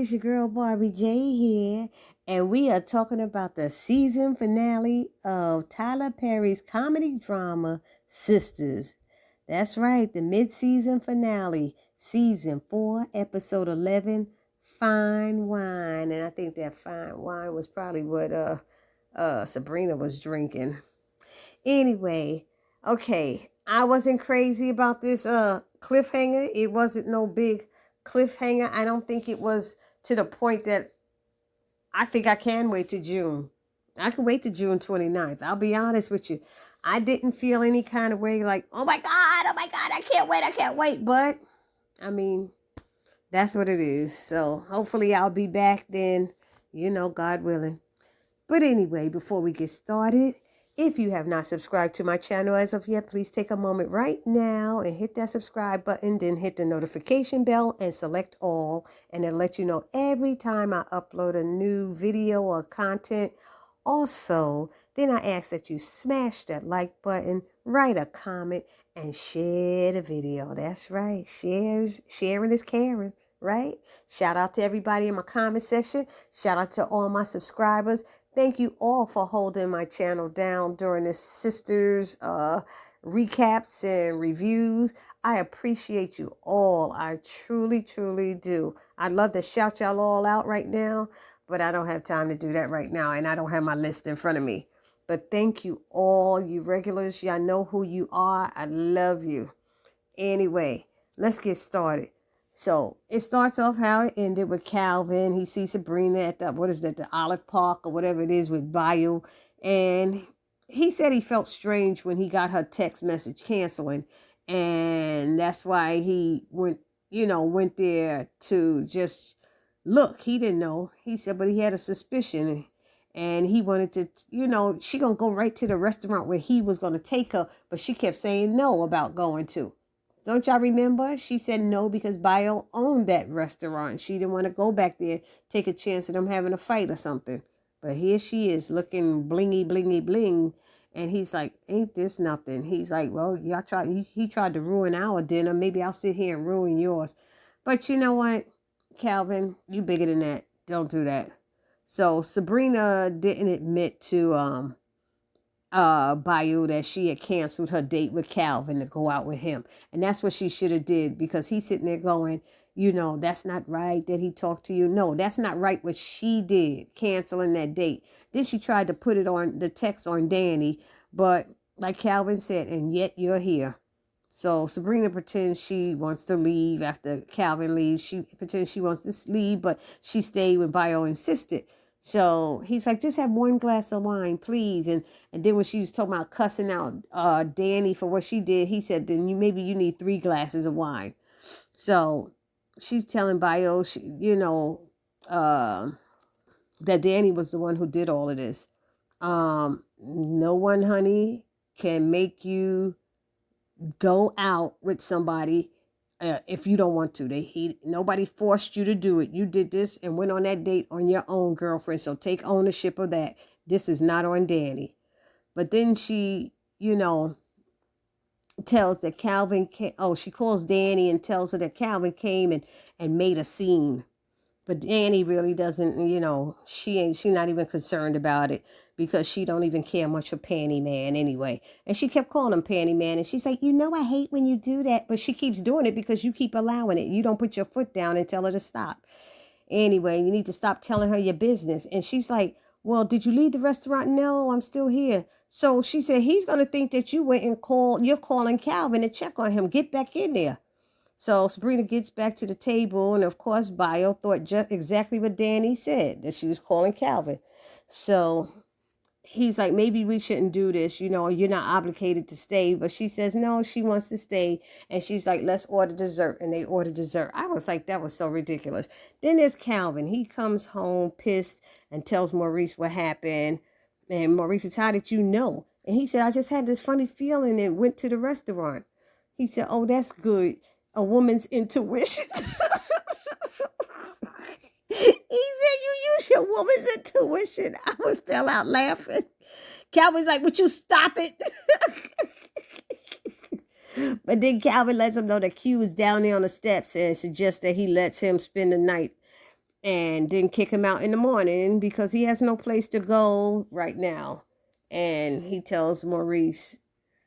it's your girl Barbie J here, and we are talking about the season finale of Tyler Perry's comedy drama, Sistas. That's right, the mid-season finale, season 4, episode 11, Fine Wine. And I think that fine wine was probably what Sabrina was drinking. Anyway, okay, I wasn't crazy about this cliffhanger. It wasn't no big cliffhanger. I don't think it was to the point that I think I can wait to June. I can wait to June 29th. I'll be honest with you. I didn't feel any kind of way like, oh my God, I can't wait. But, I mean, that's what it is. So, hopefully I'll be back then, God willing. But anyway, before we get started, if you have not subscribed to my channel as of yet, please take a moment right now and hit that subscribe button, then hit the notification bell and select all, and it'll let you know every time I upload a new video or content. Also, then I ask that you smash that like button, write a comment, and share the video. That's right, sharing is caring, right? Shout out to everybody in my comment section. Shout out to all my subscribers. Thank you all for holding my channel down during the Sisters recaps and reviews. I appreciate you all. I truly, truly do. I'd love to shout y'all all out right now, but I don't have time to do that right now, and I don't have my list in front of me. But thank you all, you regulars. Y'all know who you are. I love you. Anyway, let's get started. So it starts off how it ended with Calvin. He sees Sabrina at the Olive Park or whatever it is with Bayou. And he said he felt strange when he got her text message canceling. And that's why he went there to just look. He didn't know. He said, but he had a suspicion. And he wanted to, she gonna go right to the restaurant where he was gonna take her. But she kept saying no about going to. Don't y'all remember? She said no because Bio owned that restaurant. She didn't want to go back there, take a chance of them having a fight or something. But here she is looking blingy, blingy, bling. And he's like, ain't this nothing? He's like, well, he tried to ruin our dinner. Maybe I'll sit here and ruin yours. But you know what, Calvin, you bigger than that. Don't do that. So Sabrina didn't admit to Bayou that she had canceled her date with Calvin to go out with him. And that's what she should have did, because he's sitting there going, that's not right that he talked to you. No, that's not right what she did, canceling that date. Then she tried to put it on the text on Danny, but like Calvin said, and yet you're here. So Sabrina pretends she wants to leave after Calvin leaves. She pretends she wants to leave, but she stayed when Bio insisted. So he's like, just have one glass of wine, please. And then when she was talking about cussing out Danny for what she did, he said, then maybe you need 3 glasses of wine. So she's telling Bio, that Danny was the one who did all of this. No one, honey, can make you go out with somebody if you don't want to. Nobody forced you to do it. You did this and went on that date on your own, girlfriend. So take ownership of that. This is not on Danny. But then she, tells that Calvin she calls Danny and tells her that Calvin came and made a scene. But Danny really doesn't, she's not even concerned about it, because she don't even care much for Panty Man anyway. And she kept calling him Panty Man. And she's like, I hate when you do that. But she keeps doing it because you keep allowing it. You don't put your foot down and tell her to stop. Anyway, you need to stop telling her your business. And she's like, well, did you leave the restaurant? No, I'm still here. So she said, he's going to think that you went and you're calling Calvin to check on him. Get back in there. So Sabrina gets back to the table, and of course, Bio thought just exactly what Danny said, that she was calling Calvin. So he's like, maybe we shouldn't do this, you're not obligated to stay. But she says, no, she wants to stay. And she's like, let's order dessert. And they order dessert. I was like, that was so ridiculous. Then there's Calvin. He comes home pissed and tells Maurice what happened. And Maurice says, how did you know? And he said, I just had this funny feeling and went to the restaurant. He said, oh, that's good. A woman's intuition. He said, you use your woman's intuition. I fell out laughing. Calvin's like, would you stop it? But then Calvin lets him know that Q is down there on the steps and suggests that he lets him spend the night. and then kick him out in the morning because he has no place to go right now. And he tells Maurice,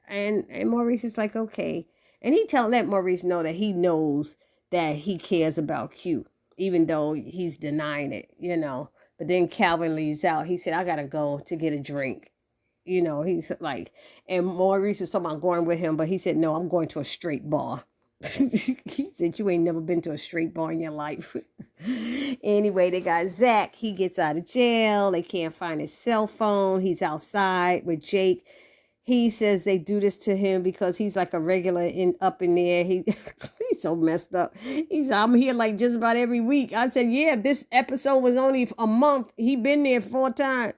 and Maurice is like, okay. And let Maurice know that he knows that he cares about Q, even though he's denying it, But then Calvin leaves out. He said, I gotta go to get a drink. He's like, and Maurice was talking about going with him, but he said, no, I'm going to a straight bar. He said, you ain't never been to a straight bar in your life. Anyway, they got Zach. He gets out of jail. They can't find his cell phone. He's outside with Jake. He says they do this to him because he's like a regular up in there. He's so messed up. I'm here like just about every week. I said, yeah, this episode was only a month. He been there 4 times.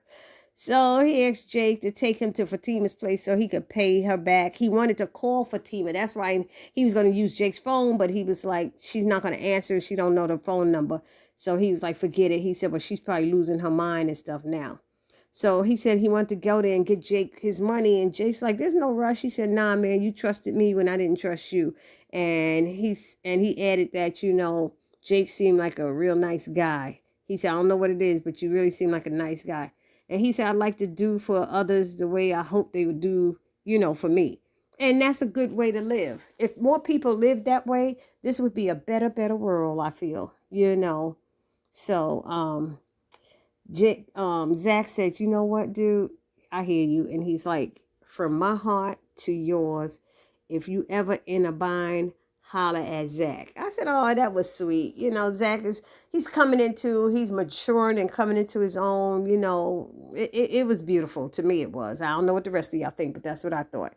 So he asked Jake to take him to Fatima's place so he could pay her back. He wanted to call Fatima. That's why he was going to use Jake's phone, but he was like, she's not going to answer. She don't know the phone number. So he was like, forget it. He said, well, she's probably losing her mind and stuff now. So he said he wanted to go there and get Jake his money. And Jake's like, there's no rush. He said, nah, man, you trusted me when I didn't trust you. And he added that, Jake seemed like a real nice guy. He said, I don't know what it is, but you really seem like a nice guy. And he said, I'd like to do for others the way I hope they would do, for me. And that's a good way to live. If more people lived that way, this would be a better world, I feel, So, Zach said, you know what, dude? I hear you. And he's like, from my heart to yours, if you ever in a bind, holler at Zach. I said, oh, that was sweet. Zach he's maturing and coming into his own, it was beautiful. To me, it was. I don't know what the rest of y'all think, but that's what I thought.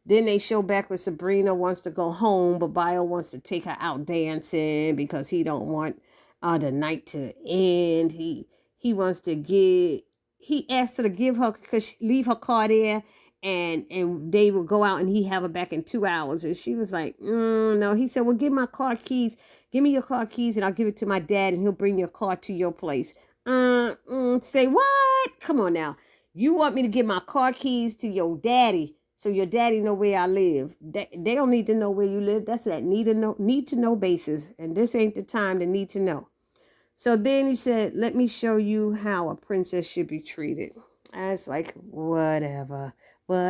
Then they show back with Sabrina wants to go home, but Bio wants to take her out dancing because he don't want the night to end. He wants to he asked her to leave her car there and they will go out and he have her back in 2 hours. And she was like, no. He said, well, give me your car keys and I'll give it to my dad and he'll bring your car to your place. Say what? Come on now. You want me to give my car keys to your daddy so your daddy know where I live? They don't need to know where you live. That's that need to know basis. And this ain't the time to need to know. So then he said, let me show you how a princess should be treated. I was like, whatever. I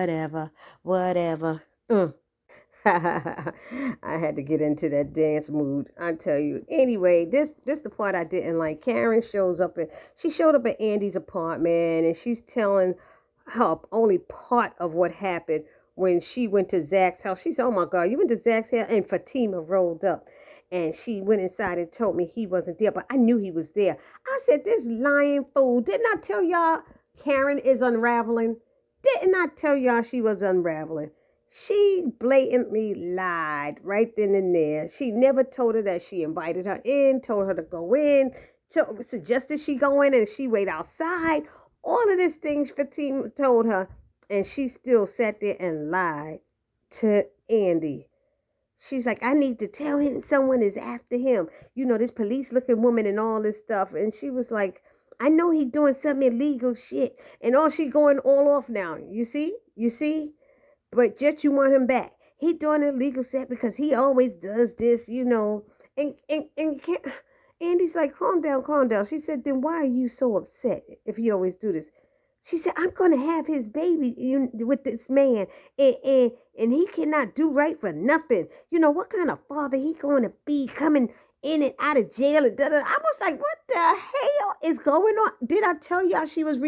had to get into that dance mood. I tell you. Anyway, this the part I didn't like. Karen showed up at Andy's apartment and she's telling her only part of what happened when she went to Zach's house. She said, oh my God, you went to Zach's house? And Fatima rolled up. And she went inside and told me he wasn't there, but I knew he was there. I said, this lying fool. Didn't I tell y'all Karen is unraveling? Didn't I tell y'all she was unraveling? She blatantly lied right then and there. She never told her that she invited her in, told her to go in, suggested she go in and she wait outside. All of these things Fatima told her, and she still sat there and lied to Andy. She's like, I need to tell him someone is after him. This police looking woman and all this stuff. And she was like, I know he doing some illegal shit. And she going all off now. You see? But yet you want him back. He doing illegal shit because he always does this, And Andy's like, calm down. She said, then why are you so upset if he always do this? She said, I'm going to have his baby with this man, and he cannot do right for nothing. What kind of father he going to be coming in and out of jail? And I was like, what the hell is going on? Did I tell y'all she was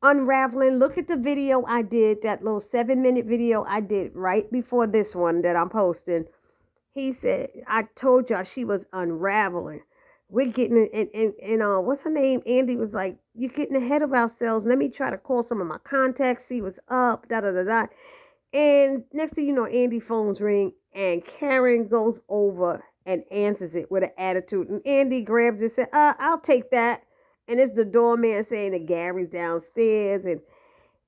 unraveling? Look at the video I did, that little 7-minute video I did right before this one that I'm posting. He said, I told y'all she was unraveling. We're getting and what's her name? Andy was like, you're getting ahead of ourselves. Let me try to call some of my contacts, see what's up, da. And next thing you know, Andy phone's ring and Karen goes over and answers it with an attitude. And Andy grabs it and said, I'll take that. And it's the doorman saying that Gary's downstairs and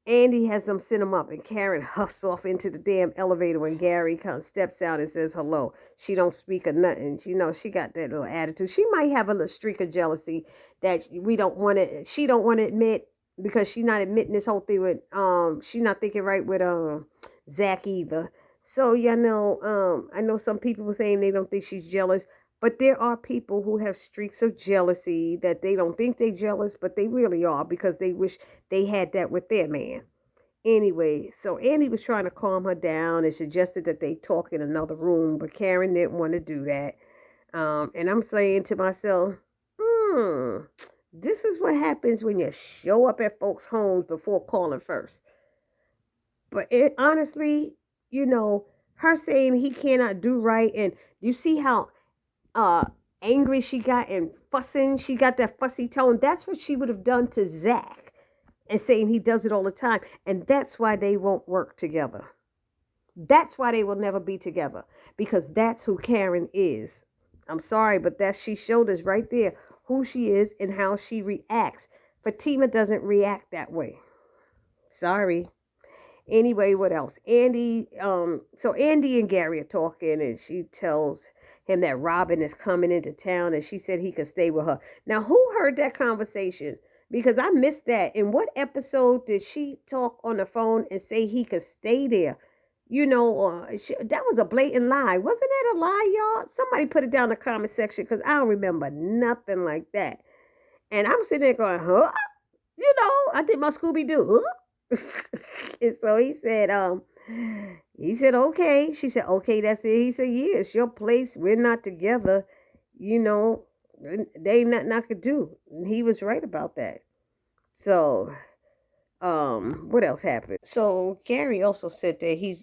Andy has them send him up, and Karen huffs off into the damn elevator when Gary steps out and says hello. She don't speak or nothing. She got that little attitude. She might have a little streak of jealousy that she don't want to admit because she's not admitting this whole thing with, she's not thinking right with, Zach either. So, I know some people were saying they don't think she's jealous. But there are people who have streaks of jealousy that they don't think they're jealous, but they really are because they wish they had that with their man. Anyway, so Andy was trying to calm her down and suggested that they talk in another room, but Karen didn't want to do that. And I'm saying to myself, hmm, this is what happens when you show up at folks' homes before calling first. But honestly, her saying he cannot do right, and you see how uh angry she got and fussing, she got that fussy tone. That's what she would have done to Zach and saying he does it all the time. And that's why they won't work together. That's why they will never be together. Because that's who Karen is. I'm sorry, but that she showed us right there who she is and how she reacts. Fatima doesn't react that way. Sorry. Anyway, what else? So Andy and Gary are talking, and she tells him that Robin is coming into town, and she said he could stay with her. Now, who heard that conversation? Because I missed that. In what episode did she talk on the phone and say he could stay there? That was a blatant lie. Wasn't that a lie, y'all? Somebody put it down in the comment section because I don't remember nothing like that. And I'm sitting there going, huh? I did my Scooby Doo, huh? And so he said, okay. She said, okay, that's it. He said, yeah, it's your place. We're not together. You know, they ain't nothing I could do. And he was right about that. So, what else happened? So Gary also said that he's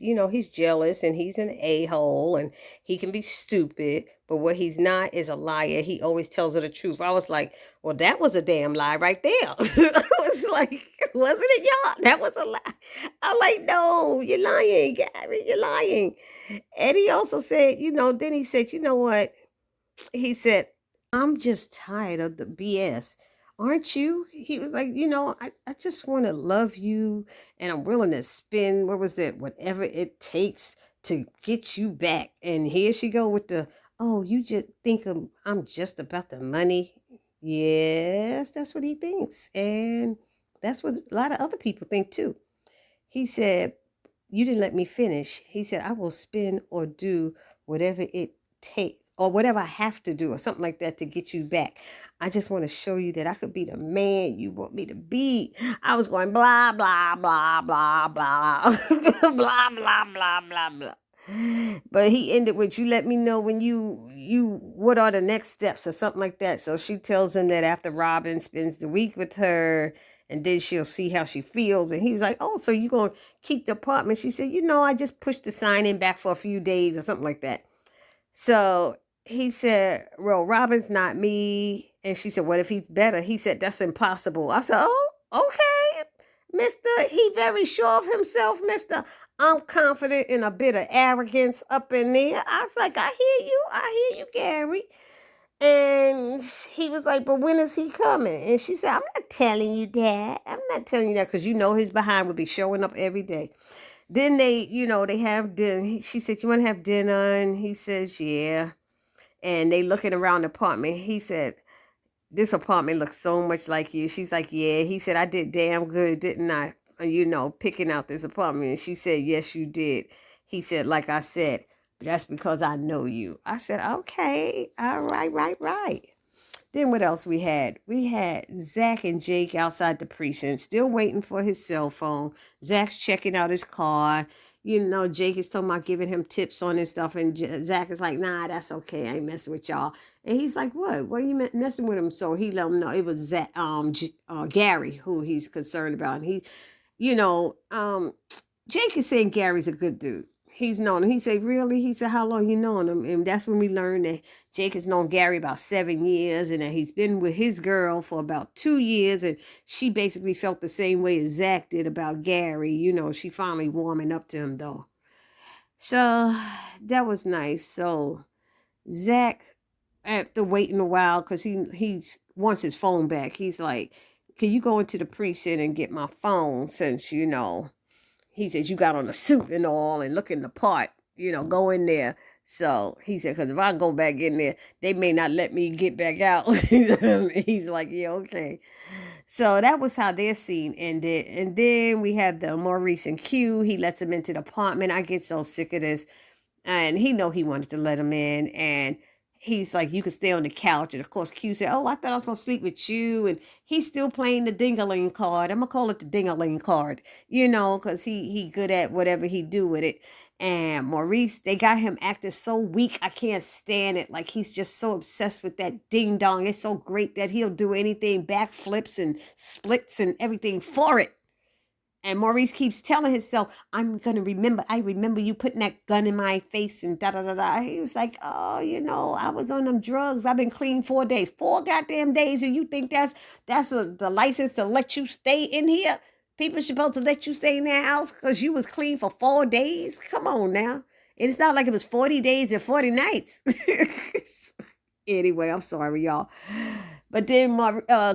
jealous and he's an a-hole and he can be stupid, but what he's not is a liar. He always tells her the truth. I was like, well, that was a damn lie right there. I was like, wasn't it, y'all? That was a lie. I'm like, no, you're lying, Gary, you're lying. And he also said, then he said, you know what? He said, I'm just tired of the BS. Aren't you? He was like, I just want to love you and I'm willing to spend, what was that, whatever it takes to get you back. And here she go with oh, you just think I'm just about the money. Yes, that's what he thinks. And that's what a lot of other people think too. He said, you didn't let me finish. He said, I will spend or do whatever it takes or whatever I have to do or something like that to get you back. I just want to show you that I could be the man you want me to be. I was going blah, blah, blah, blah, blah, blah, blah, blah, blah, blah. But he ended with, you let me know when what are the next steps or something like that. So she tells him that after Robin spends the week with her, and then she'll see how she feels. And he was like, oh, so you going to keep the apartment? She said, I just pushed the sign in back for a few days or something like that. So he said, well, Robin's not me. And she said, what if he's better? He said, that's impossible. I said, oh, okay, mister. He very sure of himself, mister. I'm confident in a bit of arrogance up in there. I was like, I hear you, Gary. And he was like, but when is he coming? And she said, I'm not telling you that. I'm not telling you that because his behind would be showing up every day. Then they have dinner. She said, you want to have dinner? And he says, yeah. And they looking around the apartment. He said, this apartment looks so much like you. She's like, yeah. He said, I did damn good, didn't I? Picking out this apartment. And she said, yes, you did. He said, like I said, but that's because I know you. I said, okay, all right. Then what else we had? We had Zach and Jake outside the precinct, still waiting for his cell phone. Zach's checking out his car. Jake is talking about giving him tips on his stuff. And Zach is like, nah, that's okay. I ain't messing with y'all. And he's like, what? Why are you messing with him? So he let him know it was Zach, Gary who he's concerned about. And Jake is saying Gary's a good dude. He's known him. He said, really? He said, how long you known him? And that's when we learned that Jake has known Gary about 7 years and that he's been with his girl for about 2 years. And she basically felt the same way as Zach did about Gary. She finally warming up to him though. So that was nice. So Zach, after waiting a while, because he wants his phone back, he's like, can you go into the precinct and get my phone since, he said, you got on a suit and all and looking the part, go in there. So he said, because if I go back in there, they may not let me get back out. He's like, yeah, okay. So that was how their scene ended. And then we have the Maurice and Q. He lets him into the apartment. I get so sick of this. And he wanted to let him in. And he's like, you can stay on the couch. And of course, Q said, oh, I thought I was going to sleep with you. And he's still playing the ding-a-ling card. I'm going to call it the ding-a-ling card, because he good at whatever he do with it. And Maurice, they got him acting so weak. I can't stand it. Like, he's just so obsessed with that ding dong. It's so great that he'll do anything, backflips and splits and everything for it. And Maurice keeps telling himself, I'm going to remember. I remember you putting that gun in my face and da-da-da-da. He was like, oh, I was on them drugs. I've been clean 4 days. 4 goddamn days. And you think the license to let you stay in here? People supposed to let you stay in their house because you was clean for 4 days? Come on now. And it's not like it was 40 days and 40 nights. Anyway, I'm sorry, y'all. But then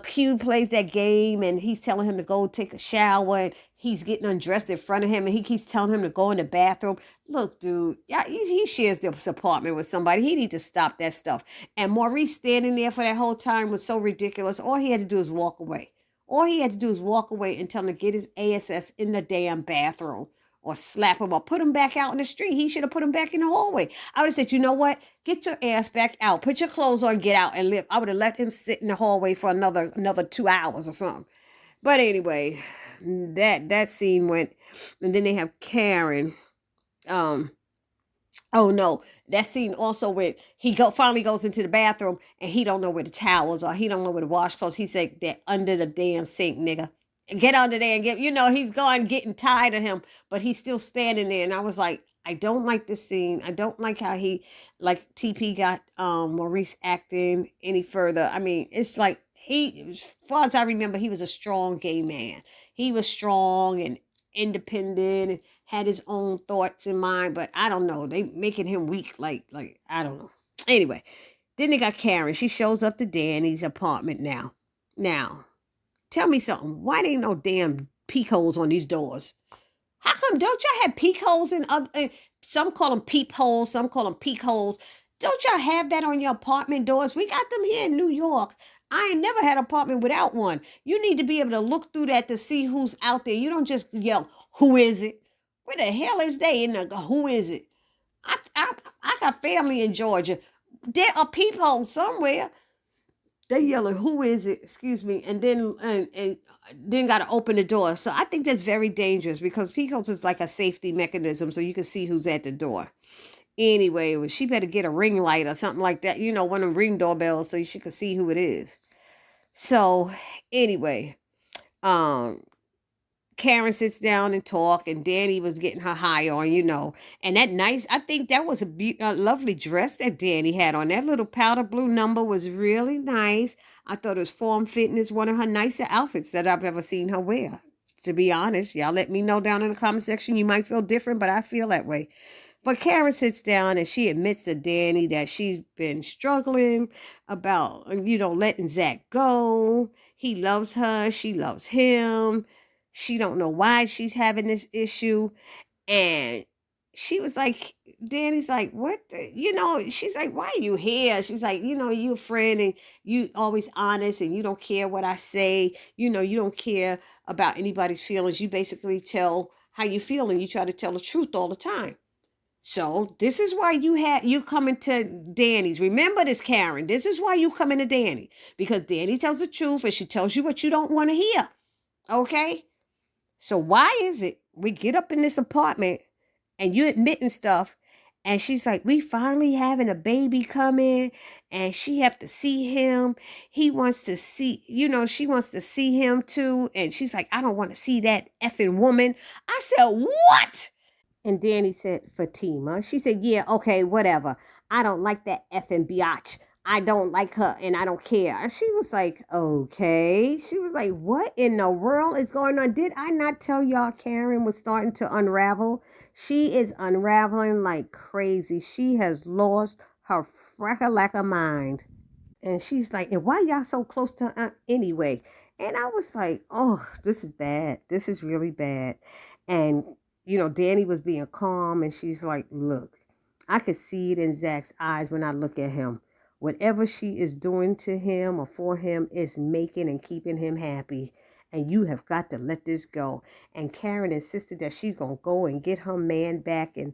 Q plays that game, and he's telling him to go take a shower, and he's getting undressed in front of him, and he keeps telling him to go in the bathroom. Look, dude, yeah, he shares this apartment with somebody. He needs to stop that stuff. And Maurice standing there for that whole time was so ridiculous. All he had to do was walk away. All he had to do was walk away and tell him to get his ass in the damn bathroom. Or slap him or put him back out in the street. He should have put him back in the hallway. I would have said, you know what? Get your ass back out. Put your clothes on, get out and live. I would have let him sit in the hallway for another 2 hours or something. But anyway, that scene went, and then they have Karen. Oh no, that scene also went. Finally goes into the bathroom and he don't know where the towels are. He don't know where the washcloths. He said they're under the damn sink, nigga. Get under there and get. He's getting tired of him, but he's still standing there. And I was like, I don't like this scene. I don't like how TP got Maurice acting any further. I mean, it's like as far as I remember, he was a strong gay man. He was strong and independent and had his own thoughts in mind, but I don't know. They making him weak, like I don't know. Anyway, then they got Karen. She shows up to Danny's apartment now. Now, tell me something. Why ain't no damn peek holes on these doors? How come don't y'all have peek holes in other? Some call them peep holes. Some call them peek holes. Don't y'all have that on your apartment doors? We got them here in New York. I ain't never had an apartment without one. You need to be able to look through that to see who's out there. You don't just yell, "Who is it?" Where the hell is they? Who is it? I got family in Georgia. There are peepholes somewhere. They yelling, "Who is it?" Excuse me, and then got to open the door. So I think that's very dangerous because peepholes is like a safety mechanism, so you can see who's at the door. Anyway, she better get a ring light or something like that. One of them ring doorbells so she can see who it is. So anyway, um, Karen sits down and talk, and Danny was getting her high on. And I think that was a lovely dress that Danny had on. That little powder blue number was really nice. I thought it was form-fitting. It's one of her nicer outfits that I've ever seen her wear. To be honest, y'all let me know down in the comment section. You might feel different, but I feel that way. But Karen sits down and she admits to Danny that she's been struggling about, letting Zach go. He loves her. She loves him. She don't know why she's having this issue. And she was like, Danny's like, what? She's like, why are you here? She's like, you a friend and you always honest and you don't care what I say. You don't care about anybody's feelings. You basically tell how you feel and you try to tell the truth all the time. So this is why you coming to Danny's. Remember this, Karen. This is why you coming to Danny. Because Danny tells the truth and she tells you what you don't want to hear. Okay? So why is it we get up in this apartment and you admitting stuff and she's like, we finally having a baby coming and she have to see him. He wants to see, she wants to see him too. And she's like, I don't want to see that effing woman. I said, what? And Danny said, Fatima. She said, yeah, okay, whatever. I don't like that effing biatch. I don't like her and I don't care. And she was like, okay. She was like, what in the world is going on? Did I not tell y'all Karen was starting to unravel? She is unraveling like crazy. She has lost her frack-a-lack mind. And she's like, and why y'all so close to her anyway? And I was like, oh, this is bad. This is really bad. And, Danny was being calm. And she's like, look, I could see it in Zach's eyes when I look at him. Whatever she is doing to him or for him is making and keeping him happy. And you have got to let this go. And Karen insisted that she's going to go and get her man back. And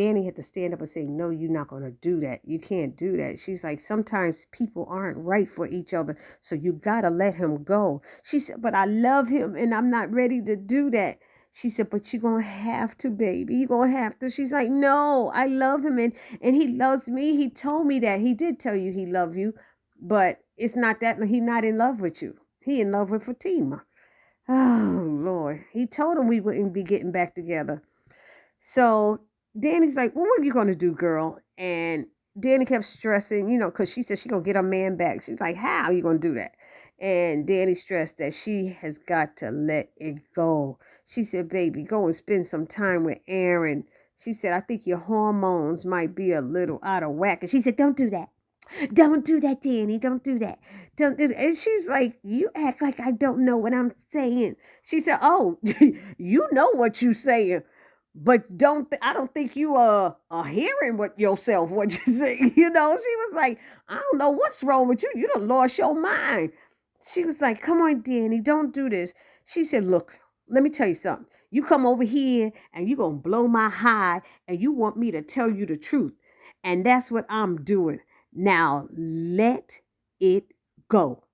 Danny had to stand up and say, no, you're not going to do that. You can't do that. She's like, sometimes people aren't right for each other, so you got to let him go. She said, but I love him and I'm not ready to do that. She said, but you're going to have to, baby. You're going to have to. She's like, no, I love him and he loves me. He told me that. He did tell you he loved you, but it's not that. He's not in love with you. He in love with Fatima. Oh, Lord. He told him we wouldn't be getting back together. So Danny's like, well, what are you going to do, girl? And Danny kept stressing, because she said she's going to get her man back. She's like, how are you going to do that? And Danny stressed that she has got to let it go. She said, baby, go and spend some time with Aaron. She said, I think your hormones might be a little out of whack. And she said, don't do that. Don't do that, Danny. Don't do that. Don't do that. And she's like, you act like I don't know what I'm saying. She said, oh, you know what you saying. But I don't think you are hearing what you say. She was like, I don't know what's wrong with you. You done lost your mind. She was like, come on, Danny, don't do this. She said, look, let me tell you something. You come over here and you're going to blow my high and you want me to tell you the truth. And that's what I'm doing. Now let it go.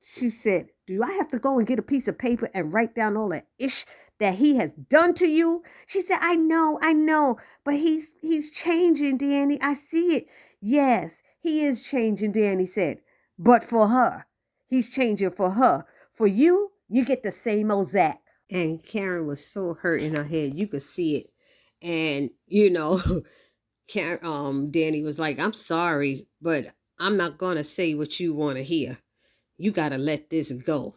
She said, do I have to go and get a piece of paper and write down all the ish that he has done to you? She said, I know, but he's changing, Danny. I see it. Yes, he is changing, Danny said. But for her, he's changing for her. For you, you get the same old Zach. And Karen was so hurt in her head. You could see it. And, Danny was like, I'm sorry, but I'm not going to say what you want to hear. You got to let this go.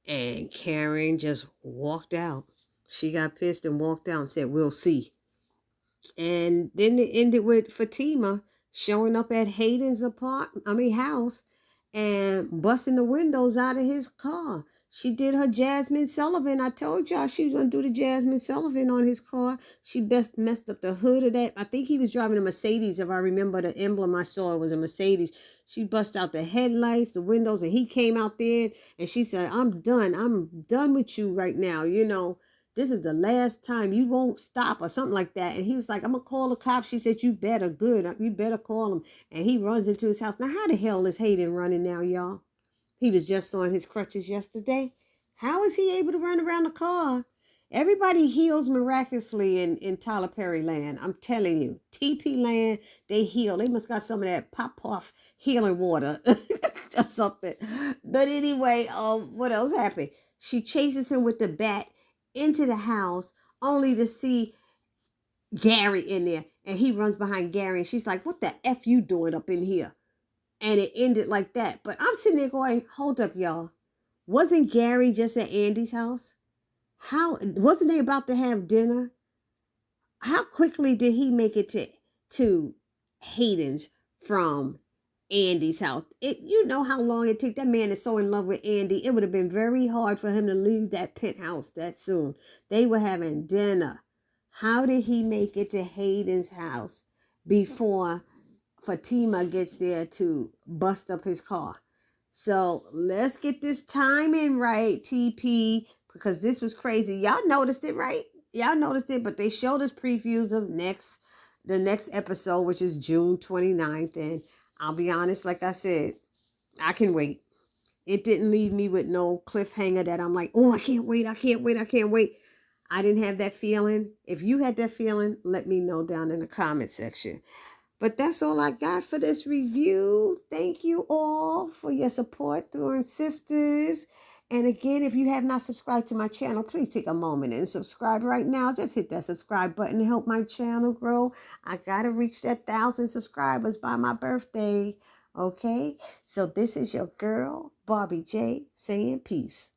And Karen just walked out. She got pissed and walked out and said, we'll see. And then it ended with Fatima showing up at Hayden's house and busting the windows out of his car. She did her Jasmine Sullivan. I told y'all she was going to do the Jasmine Sullivan on his car. She messed up the hood of that. I think he was driving a Mercedes. If I remember the emblem I saw, it was a Mercedes. She bust out the headlights, the windows, and he came out there and she said, I'm done. I'm done with you right now. This is the last time, you won't stop or something like that. And he was like, I'm going to call the cops. She said, you better call him. And he runs into his house. Now, how the hell is Hayden running now, y'all? He was just on his crutches yesterday. How is he able to run around the car? Everybody heals miraculously in Tyler Perry land. I'm telling you. TP land, they heal. They must got some of that pop-off healing water or something. But anyway, what else happened? She chases him with the bat into the house only to see Gary in there. And he runs behind Gary and she's like, what the F you doing up in here? And it ended like that. But I'm sitting there going, hold up, y'all. Wasn't Gary just at Andy's house? Wasn't they about to have dinner? How quickly did he make it to Hayden's from Andy's house? You know how long it took. That man is so in love with Andy. It would have been very hard for him to leave that penthouse that soon. They were having dinner. How did he make it to Hayden's house before Fatima gets there to bust up his car? So let's get this timing right, TP, because this was crazy. Y'all noticed it, right? Y'all noticed it, but they showed us previews of the next episode, which is June 29th. And I'll be honest, like I said, I can wait. It didn't leave me with no cliffhanger that I'm like, oh, I can't wait. I didn't have that feeling. If you had that feeling, let me know down in the comment section. But that's all I got for this review. Thank you all for your support through Sisters. And again, if you have not subscribed to my channel, please take a moment and subscribe right now. Just hit that subscribe button to help my channel grow. I got to reach that 1,000 subscribers by my birthday. Okay? So this is your girl, Barbie J, saying peace.